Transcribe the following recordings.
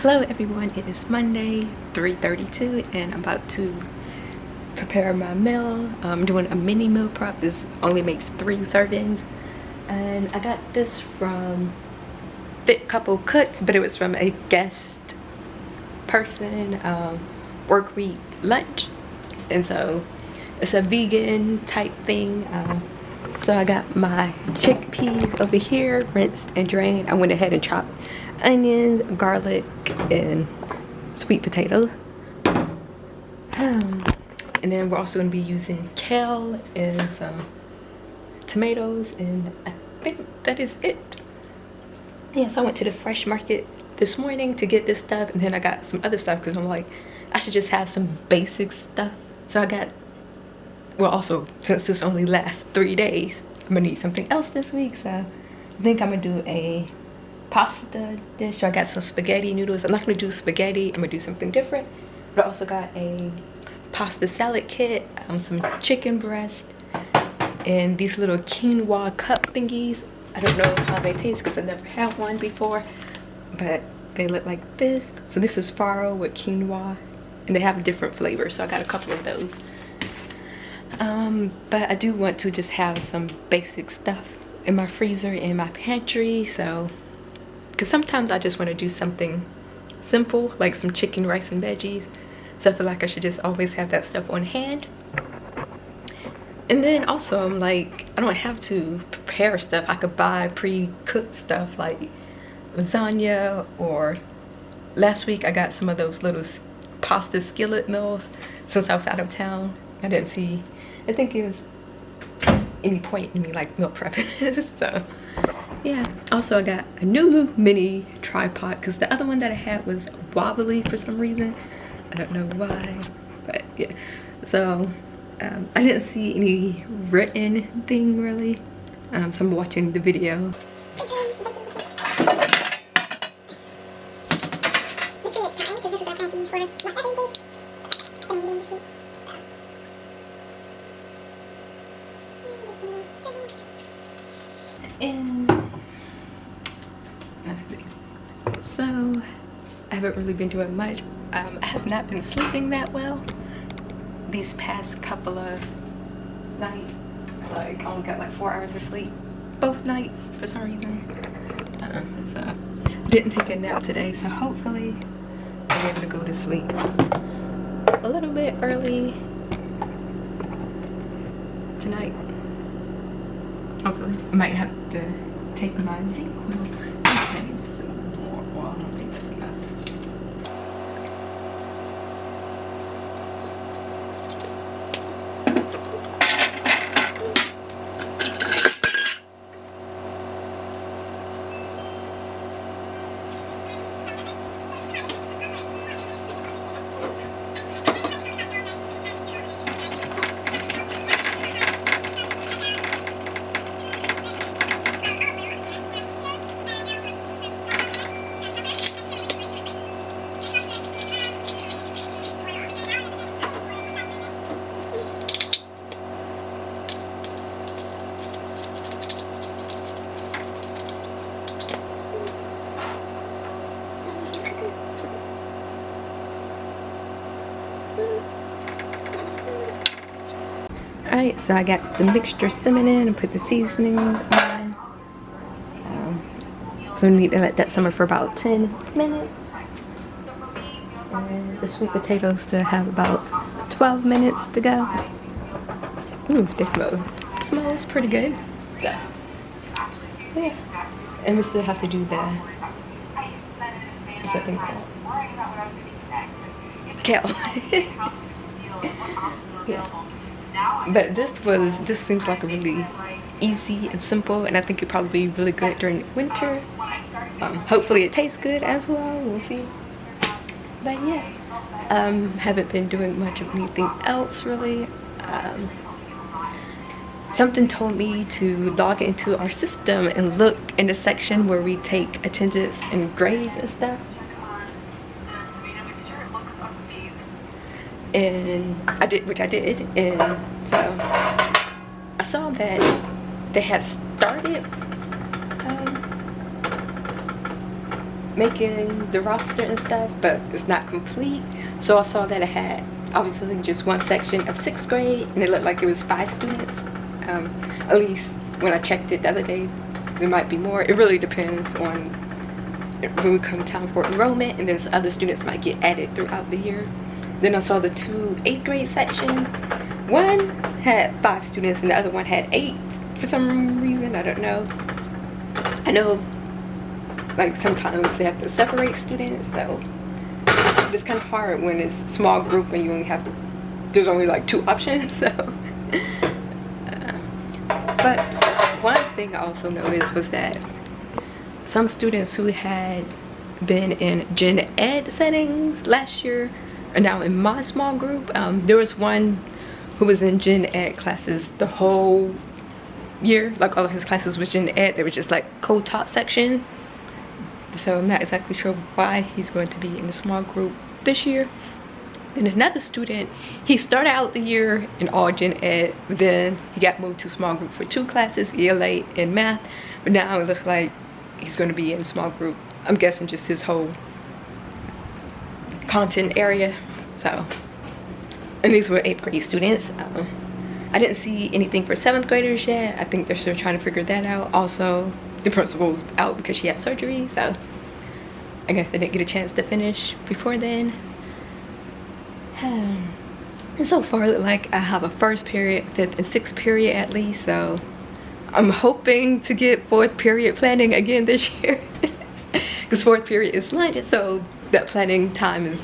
Hello everyone, it is Monday 3:32 and I'm about to prepare my meal. I'm doing a mini meal prep. This only makes 3 servings and I got this from Fit Couple Cooks, but it was from a guest person work week lunch, and so it's a vegan type thing. So I got my chickpeas over here, rinsed and drained. I went ahead and chopped onions, garlic, and sweet potatoes. And then we're also going to be using kale and some tomatoes, and I think that is it. Yeah, so I went to the fresh market this morning to get this stuff, and then I got some other stuff because I'm like, I should just have some basic stuff. So I got, well, also since this only lasts 3 days, I'm gonna need something else this week. So I think I'm gonna do a pasta dish. So I got some spaghetti noodles. I'm not gonna do spaghetti, I'm gonna do something different. But I also got a pasta salad kit, some chicken breast, and these little quinoa cup thingies. I don't know how they taste because I've never had one before, but they look like this. So this is farro with quinoa, and they have a different flavor, so I got a couple of those. But I do want to just have some basic stuff in my freezer, in my pantry, so because sometimes I just want to do something simple like some chicken, rice, and veggies. So I feel like I should just always have that stuff on hand. And then also I'm like, I don't have to prepare stuff. I could buy pre-cooked stuff like lasagna, or last week I got some of those little pasta skillet meals since I was out of town. I didn't see, I think it was any point in me like meal prepping. So yeah, also I got a new mini tripod because the other one that I had was wobbly for some reason. I don't know why, but yeah. So I didn't see any written thing really, so I'm watching the video. And let's see. So I haven't really been doing much. I have not been sleeping that well these past couple of nights. Like I only got like 4 hours of sleep both nights for some reason. So didn't take a nap today, so hopefully I'll be able to go to sleep a little bit early tonight. Hopefully. I might have to take my ZzzQuil. Okay, some more. Well, I don't think that's enough. Alright, so I got the mixture simmering in and put the seasonings on. So we need to let that simmer for about 10 minutes. And the sweet potatoes still have about 12 minutes to go. Ooh, they smells pretty good. So, yeah. And we still have to do the, what's that thing called? Kale. Yeah. But this seems like a really easy and simple, and I think it'd probably be really good during winter. Hopefully it tastes good as well, we'll see. But yeah, haven't been doing much of anything else really. Something told me to log into our system and look in the section where we take attendance and grades and stuff. And I did, which I did, and so I saw that they had started making the roster and stuff, but it's not complete. So I saw that it had obviously just one section of 6th grade, and it looked like it was 5 students. At least when I checked it the other day, there might be more. It really depends on when we come time for enrollment, and then other students might get added throughout the year. Then I saw the 2 8th grade section. One had 5 students and the other one had 8 for some reason. I don't know. I know like sometimes they have to separate students though. It's kind of hard when it's small group and you only have there's only like 2 options. So but one thing I also noticed was that some students who had been in gen ed settings last year are now in my small group. There was one who was in gen ed classes the whole year, like all of his classes was gen ed. They were just like co-taught section. So I'm not exactly sure why he's going to be in a small group this year. And another student, he started out the year in all gen ed, then he got moved to small group for 2 classes, ELA and math, but now it looks like he's going to be in a small group. I'm guessing just his whole content area. So, and these were 8th grade students. I didn't see anything for 7th graders yet. I think they're still trying to figure that out. Also, the principal's out because she had surgery, so I guess they didn't get a chance to finish before then. And so far, like I have a 1st period, 5th, and 6th period at least, so I'm hoping to get 4th period planning again this year. Because 4th period is lunch, so that planning time is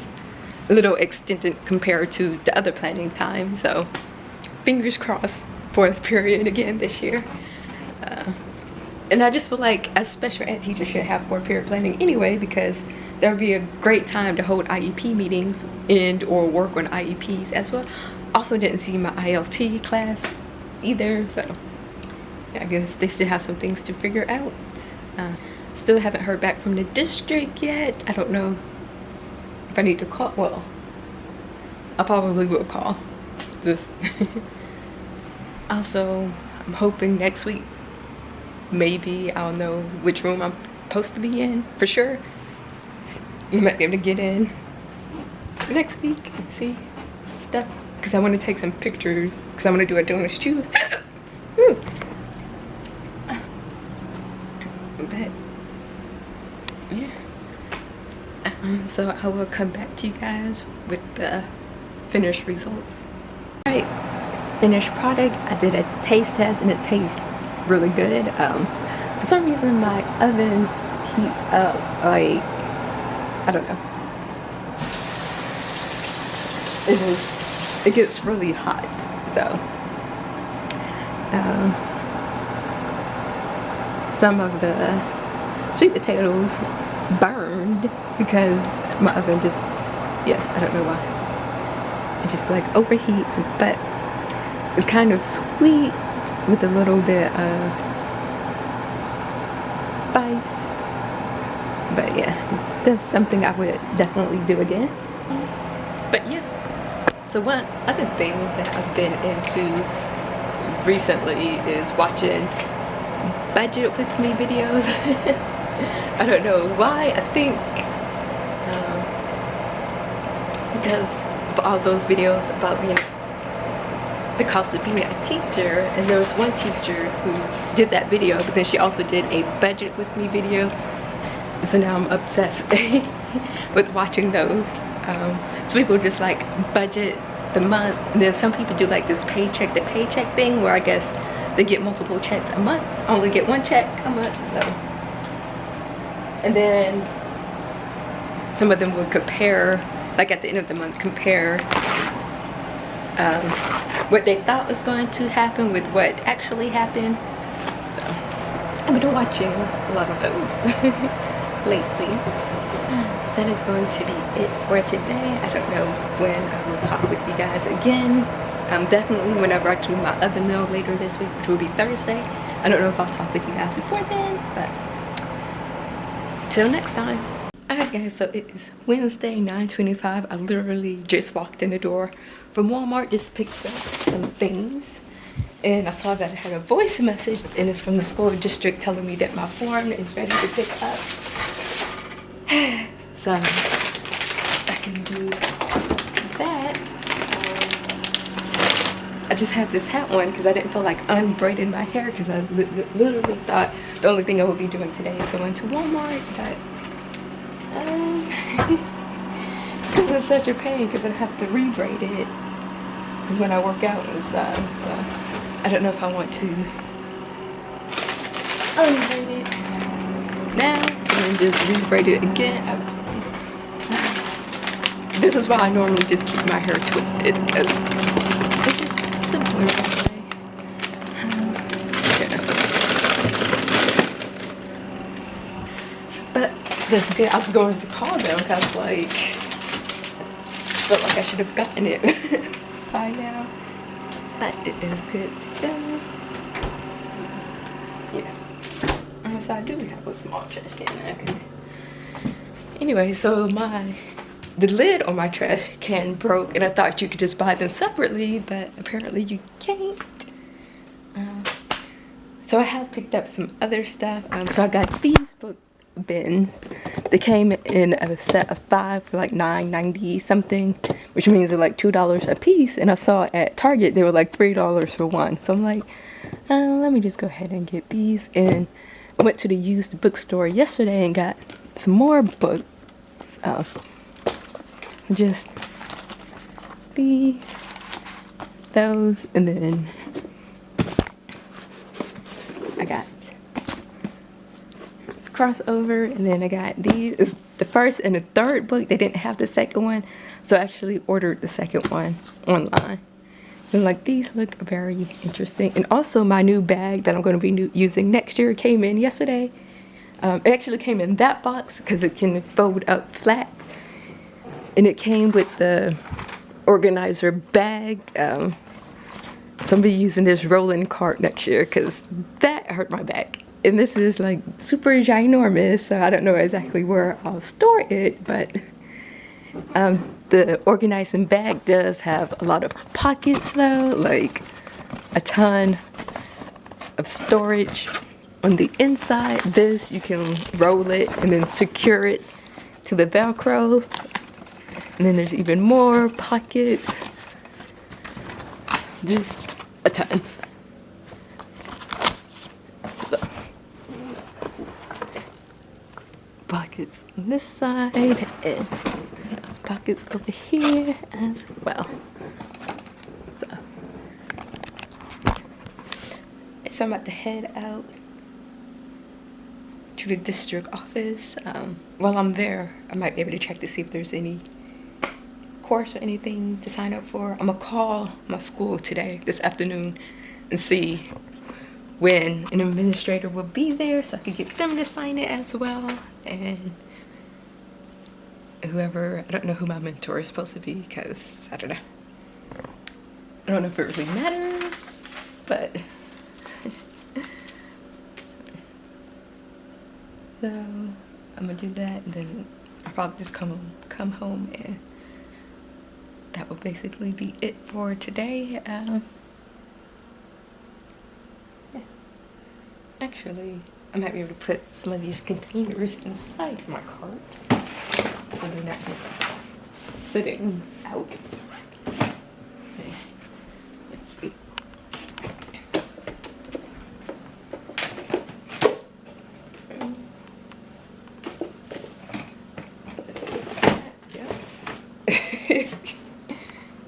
a little extended compared to the other planning time. So fingers crossed, 4th period again this year. And I just feel like a special ed teacher should have 4th period planning anyway, because that would be a great time to hold IEP meetings and or work on IEPs as well. Also didn't see my ILT class either, so yeah, I guess they still have some things to figure out. Still haven't heard back from the district yet. I don't know if I need to call. Well, I probably will call. Just also, I'm hoping next week maybe I'll know which room I'm supposed to be in for sure. You might be able to get in next week and see stuff, because I want to take some pictures, because I want to do a donut choose. But yeah, so I will come back to you guys with the finished results. All right, finished product. I did a taste test and it tastes really good. For some reason my oven heats up like, I don't know, it gets really hot. So some of the sweet potatoes burned because my oven just, yeah, I don't know why, it just like overheats, but it's kind of sweet with a little bit of spice. But yeah, that's something I would definitely do again. But yeah, so one other thing that I've been into recently is watching budget with me videos. I don't know why. I think because of all those videos about being the cost of being a teacher, and there was one teacher who did that video, but then she also did a budget with me video. So now I'm obsessed with watching those. So people just like budget the month, and then some people do like this paycheck to paycheck thing where I guess they get multiple checks a month, only get 1 check a month. So, and then some of them will compare, like at the end of the month, compare what they thought was going to happen with what actually happened. So I've been watching a lot of those lately. That is going to be it for today. I don't know when I will talk with you guys again. Definitely whenever I do my other meal later this week, which will be Thursday. I don't know if I'll talk with you guys before then, but till next time. Alright guys, so it is Wednesday, 9:25. I literally just walked in the door from Walmart, just picked up some things, and I saw that I had a voice message, and it's from the school district telling me that my form is ready to pick up. So I can do that. I just have this hat on because I didn't feel like unbraiding my hair, because I literally thought the only thing I would be doing today is going to Walmart, but because it's such a pain because I have to re-braid it because when I work out and stuff. I don't know if I want to unbraid it now and then just re-braid it again. This is why I normally just keep my hair twisted, because it's just simpler that way. But that's good. I was going to call them because like felt like I should have gotten it by now. But it is good to go. Yeah. So I do have a small trash can. Okay. Anyway, so the lid on my trash can broke, and I thought you could just buy them separately, but apparently you can't. So I have picked up some other stuff. So I got these book bins. They came in a set of 5 for like $9.90 something, which means they're like $2 a piece. And I saw at Target they were like $3 for one. So I'm like, let me just go ahead and get these. And I went to the used bookstore yesterday and got some more books. Just those, and then I got crossover, and then I got these. It's the first and the third book. They didn't have the second one, so I actually ordered the second one online. And like, these look very interesting. And also my new bag that I'm going to be using next year came in yesterday. It actually came in that box because it can fold up flat. And it came with the organizer bag. So I'm be using this rolling cart next year because that hurt my back. And this is like super ginormous, so I don't know exactly where I'll store it, but the organizing bag does have a lot of pockets though, like a ton of storage on the inside. This, you can roll it and then secure it to the Velcro. And then there's even more pockets. Just a ton. So, pockets on this side and pockets over here as well. So I'm about to head out to the district office. While I'm there, I might be able to check to see if there's any course or anything to sign up for. I'm gonna call my school this afternoon, and see when an administrator will be there so I could get them to sign it as well. And whoever, I don't know who my mentor is supposed to be, because I don't know if it really matters, but so I'm gonna do that, and then I'll probably just come home, and that will basically be it for today. Yeah. Actually, I might be able to put some of these containers inside my cart, so they're not just sitting out. Okay. Let's see.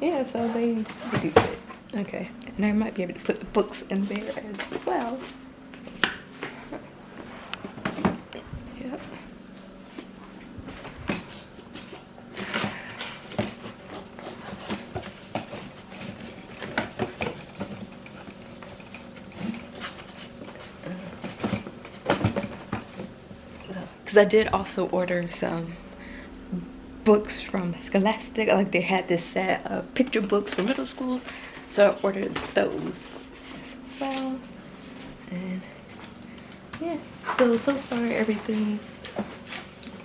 Yeah, so they do it. Okay, and I might be able to put the books in there as well. Yep. Because I did also order some books from Scholastic. Like, they had this set of picture books for middle school, so I ordered those as well. And yeah, so far everything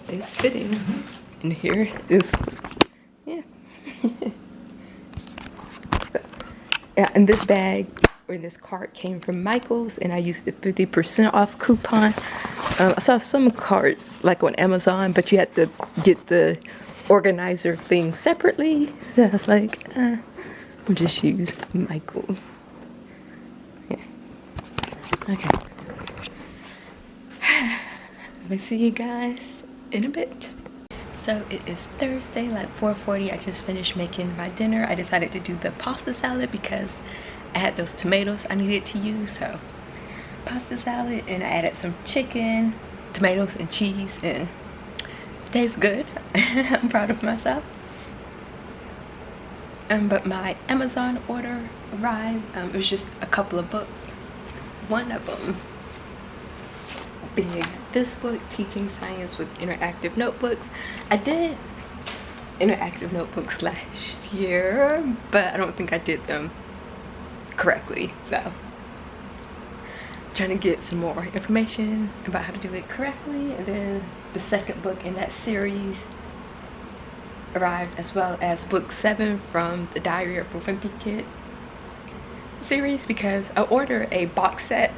is fitting in here. Is yeah. So, yeah, and this bag or this cart came from Michael's, and I used the 50% off coupon, I saw some cards like on Amazon, but you had to get the organizer thing separately. So I was like, I'll just use Michael. Yeah. Okay. I'll see you guys in a bit. So it is Thursday, like 4:40. I just finished making my dinner. I decided to do the pasta salad because I had those tomatoes I needed to use. So pasta salad, and I added some chicken, tomatoes, and cheese, and it tastes good. I'm proud of myself. But my Amazon order arrived. It was just a couple of books. One of them being this book, Teaching Science with Interactive Notebooks. I did interactive notebooks last year, but I don't think I did them correctly. So trying to get some more information about how to do it correctly. And then the second book in that series arrived, as well as book 7 from the Diary of a Wimpy Kid series, because I ordered a box set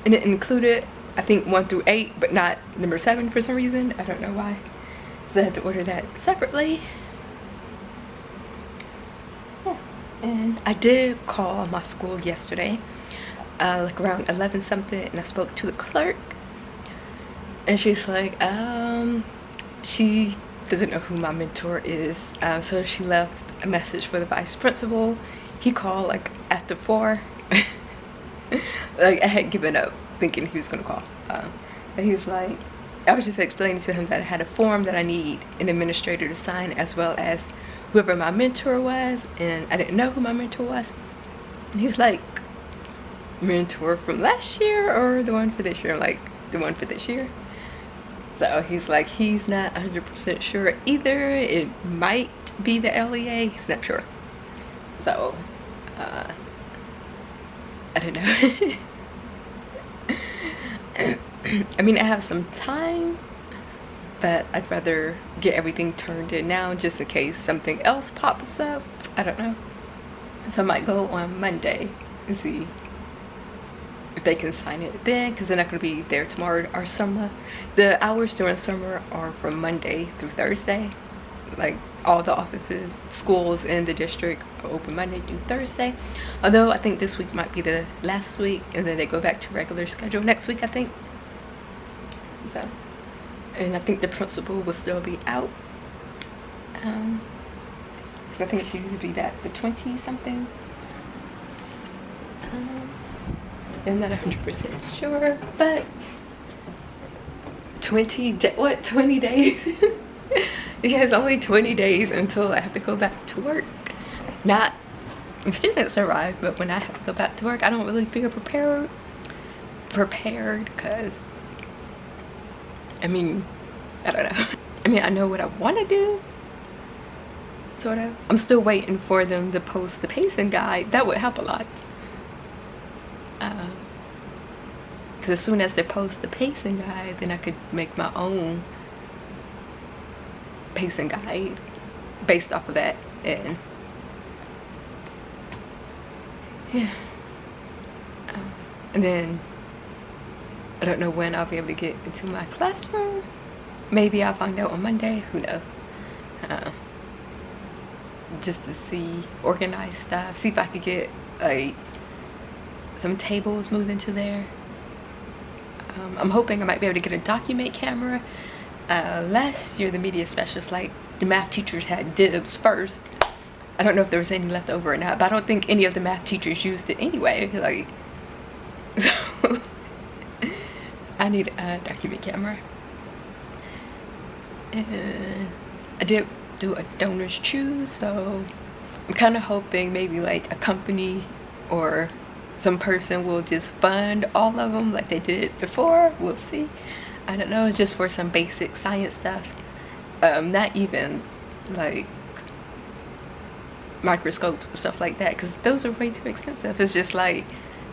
and it included, I think, 1 through 8, but not number 7 for some reason. I don't know why. So I had to order that separately. Yeah. And I did call my school yesterday, like around 11 something, and I spoke to the clerk, and she's like, she doesn't know who my mentor is, so she left a message for the vice principal. He called like after 4. Like I had given up thinking he was gonna call, but he was like, I was just explaining to him that I had a form that I need an administrator to sign, as well as whoever my mentor was, and I didn't know who my mentor was. And he was like, mentor from last year or the one for this year? I'm like, the one for this year. So he's like, he's not 100% sure either. It might be the LEA, he's not sure. So I don't know. I mean, I have some time, but I'd rather get everything turned in now just in case something else pops up. I don't know. So I might go on Monday and see if they can sign it then, because they're not going to be there tomorrow. Our summer, the hours during summer are from Monday through Thursday. Like all the offices, schools in the district are open Monday through Thursday. Although I think this week might be the last week, and then they go back to regular schedule next week, I think. So, and I think the principal will still be out. I think she should be back the 20 something. I'm not 100% sure, but 20 days? Yeah, it's only 20 days until I have to go back to work. Not when students arrive, but when I have to go back to work, I don't really feel prepared, because I mean, I don't know. I mean, I know what I want to do, sort of. I'm still waiting for them to post the pacing guide. That would help a lot. Because as soon as they post the pacing guide, then I could make my own pacing guide based off of that. And yeah, and then I don't know when I'll be able to get into my classroom. Maybe I'll find out on Monday, who knows. Just to see, organize stuff, see if I could get like some tables moved into there. I'm hoping I might be able to get a document camera. Last year the media specialists, like the math teachers, had dibs first. I don't know if there was any left over or not, but I don't think any of the math teachers used it anyway. Like, so I need a document camera. And I did do a donor's choose, so I'm kind of hoping maybe like a company or some person will just fund all of them like they did before. We'll see. I don't know. It's just for some basic science stuff. Not even like microscopes or stuff like that, because those are way too expensive. It's just like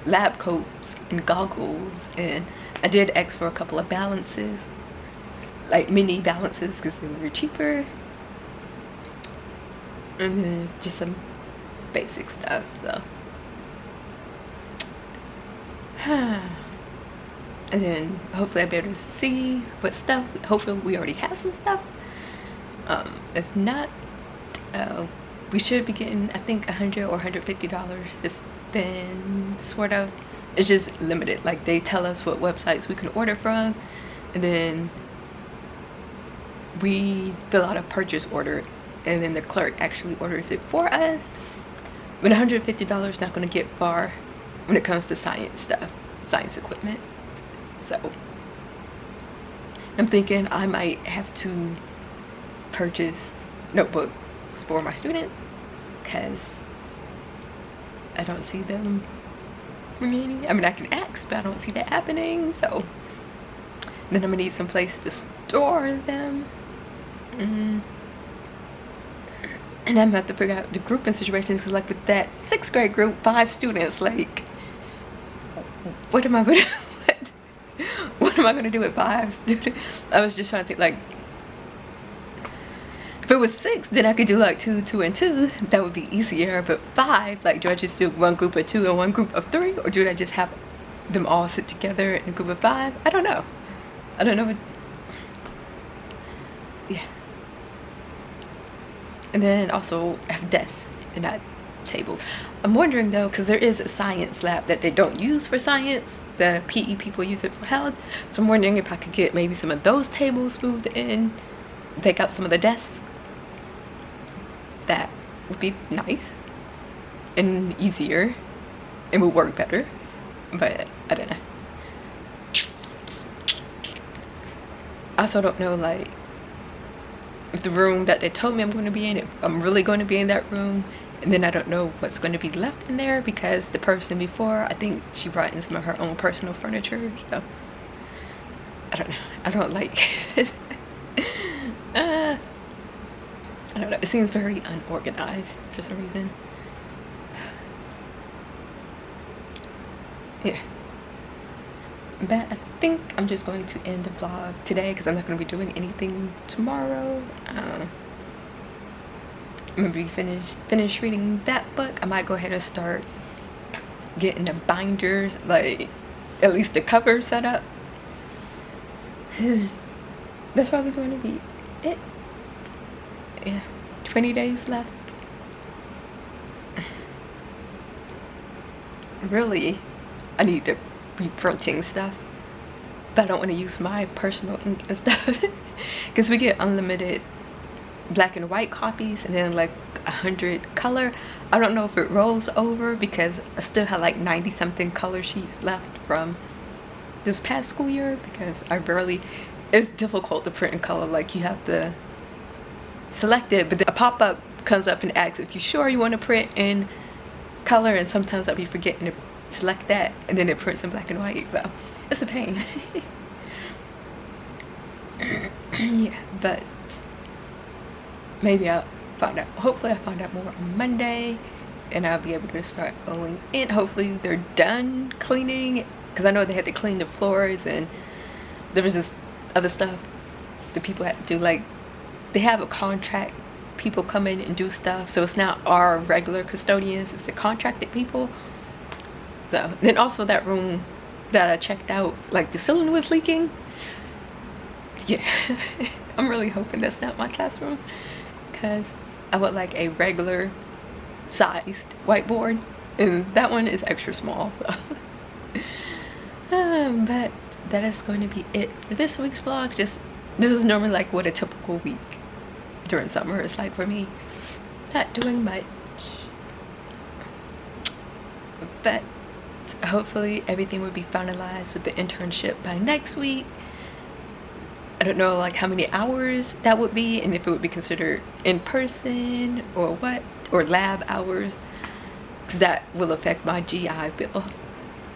lab coats and goggles, and I did ask for a couple of balances, like mini balances, because they were cheaper, and then just some basic stuff. So and then hopefully I'll be able to see what stuff. Hopefully we already have some stuff. If not, we should be getting, I think, $100 or $150 to spend, sort of. It's just limited. Like, they tell us what websites we can order from, and then we fill out a purchase order, and then the clerk actually orders it for us. But $150 is not going to get far when it comes to science stuff, science equipment. So I'm thinking I might have to purchase notebooks for my students, because I don't see them remaining. I mean, I can ask, but I don't see that happening. So then I'm gonna need some place to store them. And I'm gonna have to figure out the grouping situations, because like with that 6th grade group, 5 students, like, what am I gonna what am I gonna do with 5 students? I was just trying to think, like, if it was 6, then I could do like 2, 2, and 2. That would be easier. But 5, like, do I just do one group of 2 and one group of 3, or do I just have them all sit together in a group of 5? I don't know. I don't know what. Yeah. And then also have desks and not table. I'm wondering though, because there is a science lab that they don't use for science. The PE people use it for health. So I'm wondering if I could get maybe some of those tables moved in, take out some of the desks. That would be nice and easier and would work better, but I don't know. I also don't know, like, if the room that they told me I'm going to be in, if I'm really going to be in that room. And then I don't know what's going to be left in there, because the person before, I think she brought in some of her own personal furniture. So I don't know. I don't like it. I don't know. It seems very unorganized for some reason. Yeah. But I think I'm just going to end the vlog today, because I'm not going to be doing anything tomorrow. I'm gonna be finish reading that book. I might go ahead and start getting the binders, like at least the cover set up. That's probably going to be it. Yeah, 20 days left. Really, I need to be printing stuff, but I don't want to use my personal ink and stuff, because we get unlimited black and white copies, and then like 100 color. I don't know if it rolls over, because I still have like 90 something color sheets left from this past school year, because I barely, it's difficult to print in color. Like, you have to select it, but then a pop-up comes up and asks if you're sure you want to print in color, and sometimes I'll be forgetting to select that, and then it prints in black and white. So it's a pain. Yeah, but maybe I'll find out. Hopefully I'll find out more on Monday, and I'll be able to start going in. Hopefully they're done cleaning, because I know they had to clean the floors, and there was this other stuff that people had to do. Like, they have a contract, people come in and do stuff, so it's not our regular custodians, it's the contracted people. So then also that room that I checked out, like the ceiling was leaking. Yeah. I'm really hoping that's not my classroom, because I would like a regular sized whiteboard, and that one is extra small. So. But that is going to be it for this week's vlog. This is normally like what a typical week during summer is like for me. Not doing much, but hopefully everything will be finalized with the internship by next week. I don't know like how many hours that would be, and if it would be considered in person or what, or lab hours, because that will affect my GI bill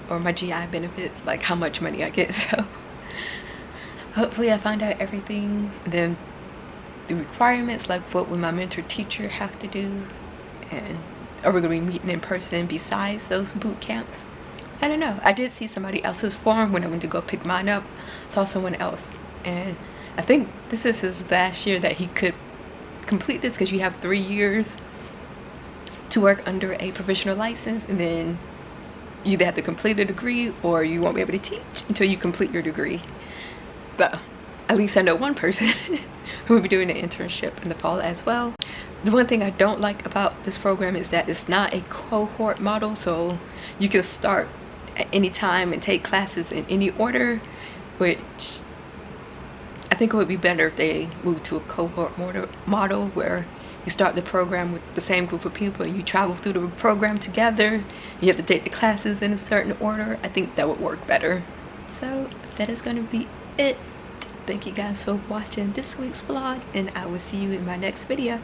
or my GI benefit, like how much money I get. So hopefully I find out everything, and then the requirements, like what will my mentor teacher have to do, and are we going to be meeting in person besides those boot camps? I don't know. I did see somebody else's form when I went to go pick mine up. Saw someone else, and I think this is his last year that he could complete this, because you have 3 years to work under a provisional license, and then You either have to complete a degree or you won't be able to teach until you complete your degree. But at least I know one person who will be doing an internship in the fall as well. The one thing I don't like about this program is that it's not a cohort model, so you can start at any time and take classes in any order, which I think it would be better if they moved to a cohort model where you start the program with the same group of people, you travel through the program together, you have to take the classes in a certain order. I think that would work better. So that is going to be it. Thank you guys for watching this week's vlog, and I will see you in my next video.